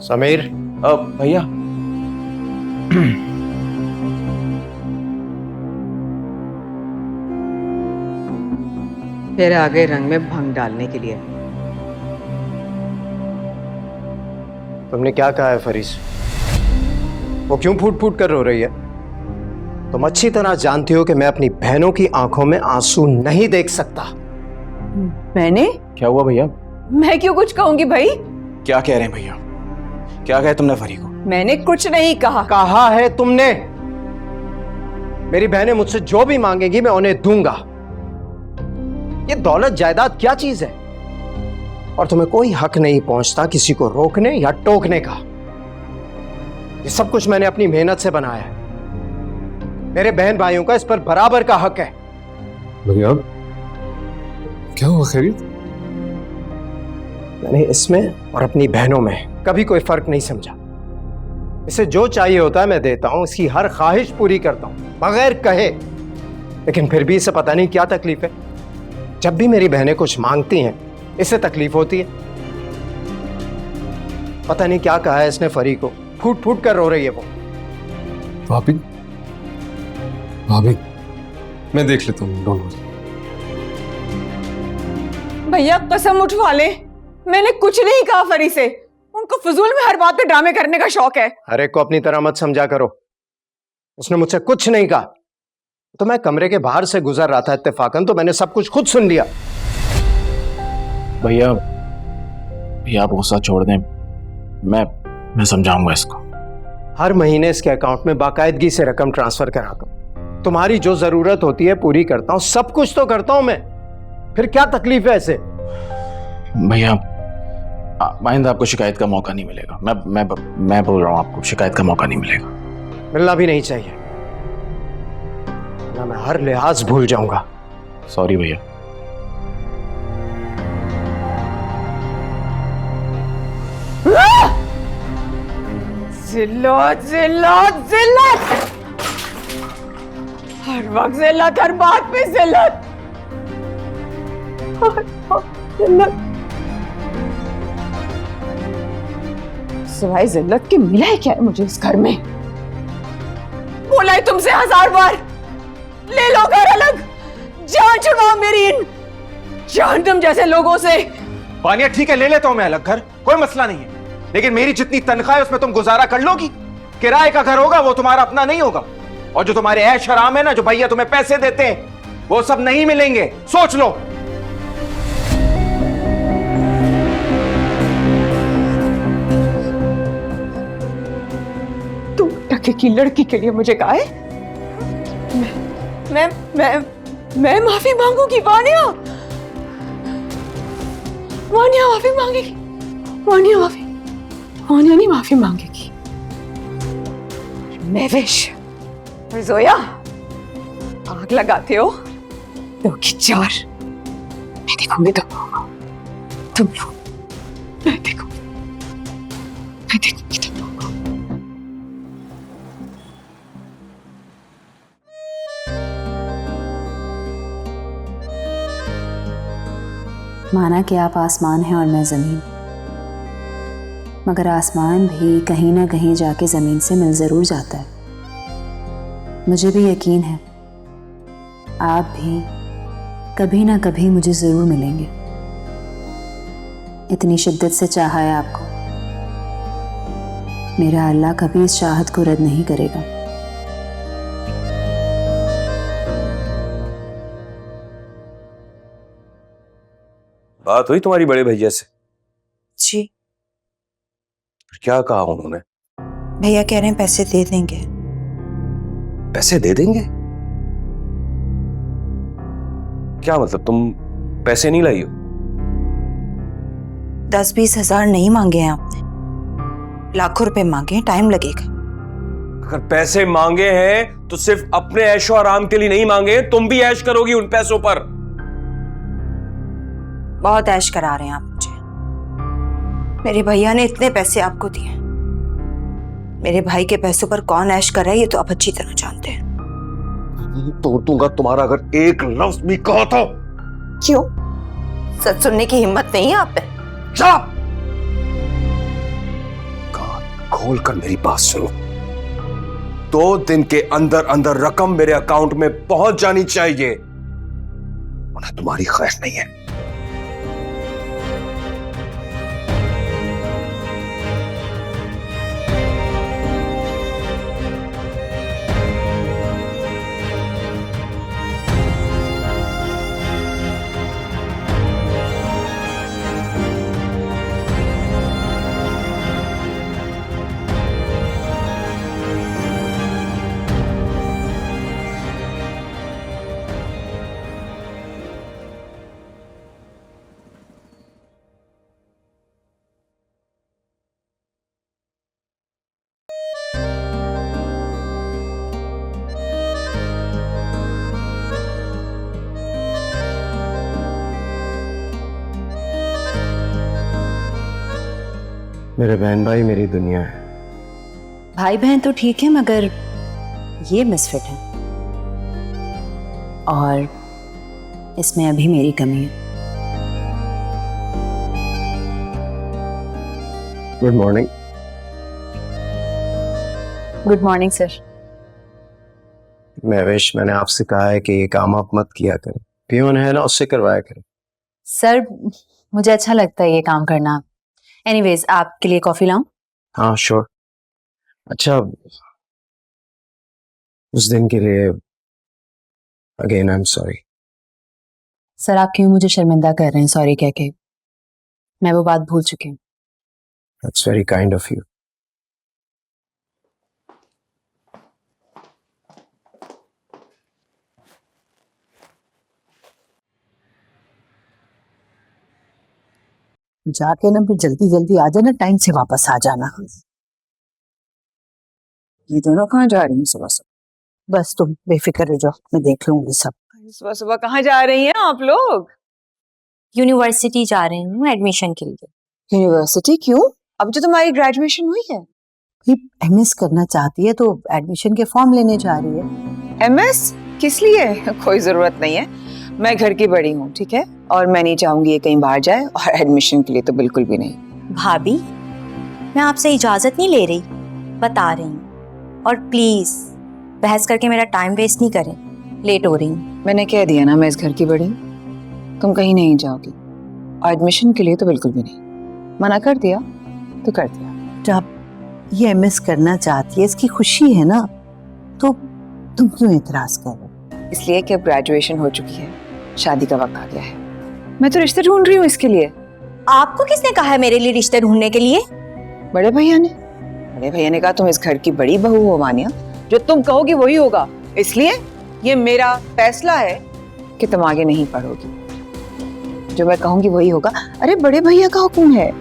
समीर। भैया। फिर आ गए रंग में भंग डालने के लिए। तुमने क्या कहा है फरीस? वो क्यों फूट फूट कर रो रही है? तुम अच्छी तरह जानती हो कि मैं अपनी बहनों की आंखों में आंसू नहीं देख सकता। मैंने? क्या हुआ भैया? मैं क्यों कुछ कहूंगी भाई? क्या कह रहे हैं भैया? क्या कहा तुमने फरी को? मैंने कुछ नहीं कहा। कहा है तुमने। मेरी बहनें मुझसे जो भी मांगेंगी मैं उन्हें दूंगा। ये दौलत जायदाद क्या चीज है? और तुम्हें कोई हक नहीं पहुंचता किसी को रोकने या टोकने का। ये सब कुछ मैंने अपनी मेहनत से बनाया है। मेरे बहन भाइयों का इस पर बराबर का हक है। भैया क्या हुआ? खैरियत? मैंने इसमें और अपनी बहनों में कभी कोई फर्क नहीं समझा। इसे जो चाहिए होता है मैं देता हूं, इसकी हर ख्वाहिश पूरी करता हूं बगैर कहे। लेकिन फिर भी इसे पता नहीं क्या तकलीफ है। जब भी मेरी बहनें कुछ मांगती हैं इससे तकलीफ होती है। पता नहीं क्या कहा है इसने फरी को, फूट फूट कर रो रही है वो। भाभी भाभी मैं देख लेता हूँ, डोंट वरी। भैया कसम उठवा ले, मैंने कुछ नहीं कहा फरी से। उनको फजूल में हर बात पे ड्रामे करने का शौक है। हर एक को अपनी तरह मत समझा करो। उसने मुझसे कुछ नहीं कहा। तो मैं कमरे के बाहर से गुजर रहा था इत्तेफाकन, तो मैंने सब कुछ खुद सुन लिया। भैया भैया आप गुस्सा छोड़ दें, मैं समझाऊंगा इसको। हर महीने इसके अकाउंट में बाकायदगी से रकम ट्रांसफर कराता हूं। तुम्हारी जो जरूरत होती है पूरी करता हूं, सब कुछ तो करता हूं मैं। फिर क्या तकलीफ है ऐसे? भैया आइंदा आपको शिकायत का मौका नहीं मिलेगा। मैं बोल रहा हूँ, आपको शिकायत का मौका नहीं मिलेगा। मिलना भी नहीं चाहिए ना, मैं हर लिहाज भूल जाऊंगा। सॉरी भैया। जिल्लत जिल्लत जिल्लत, हर वक्त जिल्लत, हर बात पे जिल्लत, हर वक्त जिल्लत। सिवाय जिल्लत के मिला है क्या है मुझे इस घर में? बोला है तुमसे 1000 बार, ले लो घर अलग, जान छुड़वाओ मेरी इन जहन्नुम जैसे लोगों से। बानिया ठीक है, ले लेता हूं मैं अलग घर, कोई मसला नहीं है। लेकिन मेरी जितनी तनख्वाह है उसमें तुम गुजारा कर लोगी? किराए का घर होगा, वो तुम्हारा अपना नहीं होगा। और जो तुम्हारे ऐश हराम है ना, जो भैया तुम्हें पैसे देते हैं, वो सब नहीं मिलेंगे, सोच लो। तुम टके की लड़की के लिए मुझे कहा है? मैं माफी मांगूंगी वानिया। वानिया माफी मांगेगी। वानिया नहीं माफी मांगेगी। महविश और जोया आग लगाते हो, 2 की 4। मैं देखूंगी तुम लोग, मैं देखूंगी तुम लोग। माना कि आप आसमान हैं और मैं ज़मीन, मगर आसमान भी कहीं ना कहीं जाके ज़मीन से मिल ज़रूर जाता है। मुझे भी यकीन है आप भी कभी ना कभी मुझे ज़रूर मिलेंगे। इतनी शिद्दत से चाहा है आपको, मेरा अल्लाह कभी इस चाहत को रद्द नहीं करेगा। बात हुई तुम्हारी बड़े भैया से? जी क्या कहा उन्होंने? भैया कह रहे हैं पैसे दे देंगे। पैसे दे देंगे? क्या मतलब, तुम पैसे नहीं लाई हो? 10-20 हजार नहीं मांगे हैं आपने, लाखों रुपए मांगे हैं, टाइम लगेगा। अगर पैसे मांगे हैं तो सिर्फ अपने ऐशो आराम के लिए नहीं मांगे, तुम भी ऐश करोगी उन पैसों पर। बहुत ऐश करा रहे हैं आप मुझे। मेरे भैया ने इतने पैसे आपको दिए, मेरे भाई के पैसों पर कौन ऐश कर रहा है ये तो आप अच्छी तरह जानते हैं। तोड़ दूंगा तुम्हारा अगर एक लफ्ज भी कहा तो। क्यों? सच सुनने की हिम्मत नहीं है आप पे? चुप! खोल कर मेरी बात सुनो। 2 दिन के अंदर अंदर रकम मेरे अकाउंट में पहुंच जानी चाहिए, वरना तुम्हारी खैर नहीं है। मेरे बहन भाई मेरी दुनिया है। भाई बहन तो ठीक है, मगर ये मिसफिट है, और इसमें अभी मेरी कमी है। Good morning. Good morning sir. Mahwish, मैंने आपसे कहा है कि ये काम आप मत किया करें। पियोन है ना, उससे करवाया करें। सर मुझे अच्छा लगता है ये काम करना। एनीवेज, आपके लिए कॉफी लाऊं? हाँ श्योर। अच्छा, उस दिन के लिए again I am sorry. Sir आप क्यों मुझे शर्मिंदा कर रहे हैं सॉरी कह के? मैं वो बात भूल चुकी हूँ। That's very kind of you. जाके ना फिर जल्दी जल्दी आ जाना, टाइम से वापस आ जाना। ये दोनों कहाँ जा रही हैं सुबह सुबह? बस तुम बेफिक्र रह जाओ, मैं देख लूंगी सब। सुबह सुबह कहाँ जा रही हैं आप लोग? यूनिवर्सिटी जा रही हूँ एडमिशन के लिए। यूनिवर्सिटी क्यों? अब जो तुम्हारी ग्रेजुएशन हुई है। एमएस करना चाहती है तो एडमिशन के फॉर्म लेने जा रही है। एमएस किस लिए? कोई जरूरत नहीं है, मैं घर की बड़ी हूँ, ठीक है, और मैं नहीं चाहूंगी ये कहीं बाहर जाए, और एडमिशन के लिए तो बिल्कुल भी नहीं। भाभी, मैं आपसे इजाजत नहीं ले रही, बता रही हूँ, और प्लीज बहस करके मेरा टाइम वेस्ट नहीं करें, लेट हो रही हूँ। मैंने कह दिया ना मैं इस घर की बड़ी हूँ, तुम कहीं नहीं जाओगी, और एडमिशन के लिए तो बिल्कुल भी नहीं। मना कर दिया तो कर दिया। जब ये एमएस करना चाहती है, इसकी खुशी है ना, तो तुम क्यों एतराज कर रहे हो? इसलिए कि अब ग्रेजुएशन हो चुकी है, शादी का वक्त आ गया है। मैं तो रिश्ते ढूंढ रही हूँ इसके लिए। आपको किसने कहा है मेरे लिए रिश्ते ढूंढने के लिए? बड़े भैया ने। बड़े भैया ने कहा तुम इस घर की बड़ी बहू हो मानिया, जो तुम कहोगी वही होगा, इसलिए ये मेरा फैसला है कि तुम आगे नहीं पढ़ोगी, जो मैं कहूंगी वही होगा। अरे बड़े भैया का हुक्म है।